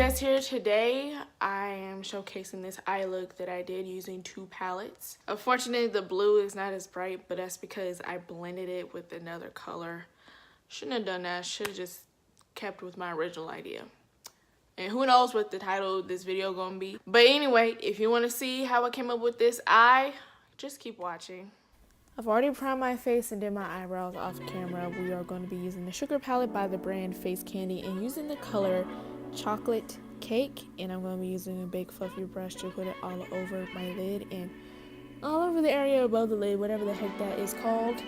Jess here. Today I am showcasing this eye look that I did using 2 palettes. Unfortunately, the blue is not as bright, but that's because I blended it with another color. Shouldn't have done that. Should have just kept with my original idea. And who knows what the title of this video gonna be. But anyway, if you want to see how I came up with this eye, just keep watching. I've already primed my face and did my eyebrows off camera. We are going to be using the Sugar palette by the brand Face Candy and using the color Chocolate Cake. And I'm going to be using a big fluffy brush to put it all over my lid and all over the area above the lid, whatever the heck that is called.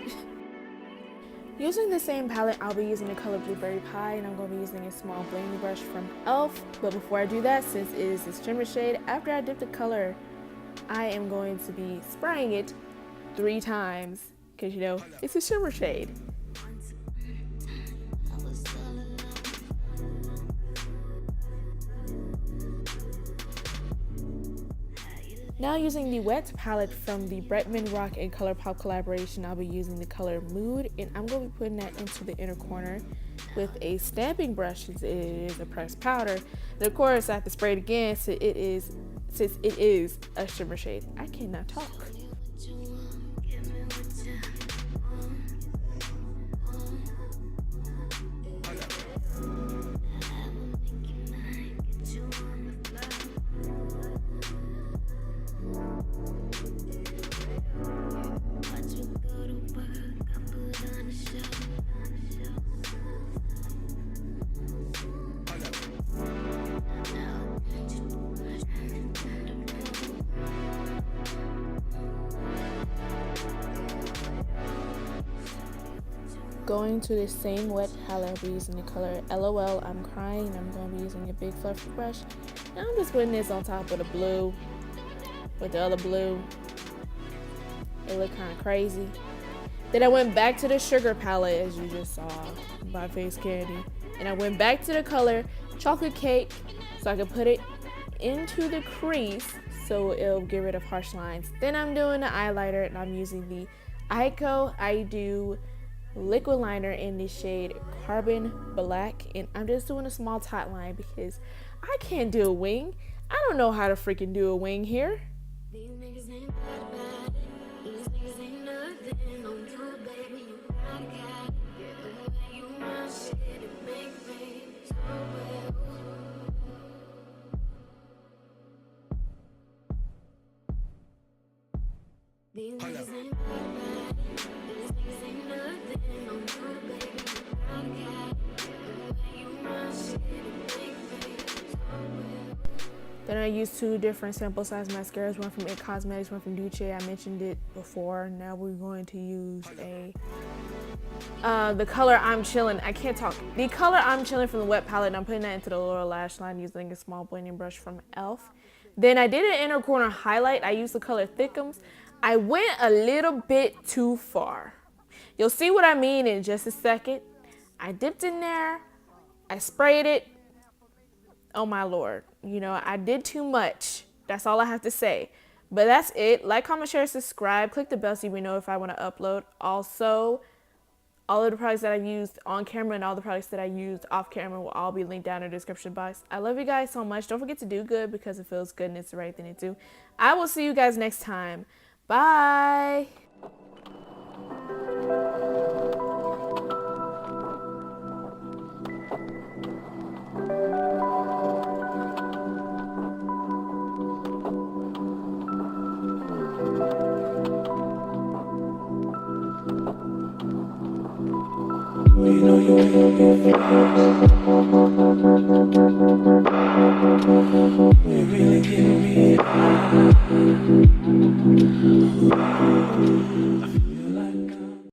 Using the same palette, I'll be using the color Blueberry Pie, and I'm going to be using a small blending brush from e.l.f. But before I do that, since it is a shimmer shade, after I dip the color, I am going to be spraying it 3 times, because you know, it's a shimmer shade. Now using the wet palette from the Bretman Rock and ColourPop collaboration, I'll be using the color Mood, and I'm going to be putting that into the inner corner with a stamping brush since it is a pressed powder. And of course, I have to spray it again since it is a shimmer shade. I cannot talk. Going to the same wet palette, I'll be using the color LOL I'm Crying, and I'm going to be using a big fluffy brush. Now I'm just putting this on top of the blue with the other blue. It looked kind of crazy. Then I went back to the Sugar palette, as you just saw, by Face Candy. And I went back to the color Chocolate Cake so I could put it into the crease so it'll get rid of harsh lines. Then I'm doing the eyeliner, and I'm using the Ico I Do liquid liner in the shade Carbon Black, and I'm just doing a small tight line because I can't do a wing. I don't know how to freaking do a wing here. These niggas ain't bad. These niggas ain't nothing on you, baby. You got it. The way you want shit, it makes me so well. These niggas ain't bad. These niggas ain't nothing on you, baby. You got it. The way you want shit, it makes me so well. Then I used 2 different sample size mascaras, one from It Cosmetics, one from Duce. I mentioned it before. Now we're going to use the color I'm Chillin'. I can't talk. The color I'm Chillin' from the wet palette, and I'm putting that into the lower lash line using a small blending brush from e.l.f. Then I did an inner corner highlight. I used the color Thickums. I went a little bit too far. You'll see what I mean in just a second. I dipped in there. I sprayed it. Oh my Lord. You know, I did too much. That's all I have to say. But that's it. Like, comment, share, subscribe. Click the bell so you know if I want to upload. Also, all of the products that I used on camera and all the products that I used off camera will all be linked down in the description box. I love you guys so much. Don't forget to do good because it feels good and it's the right thing to do. I will see you guys next time. Bye. You know you ain't gonna get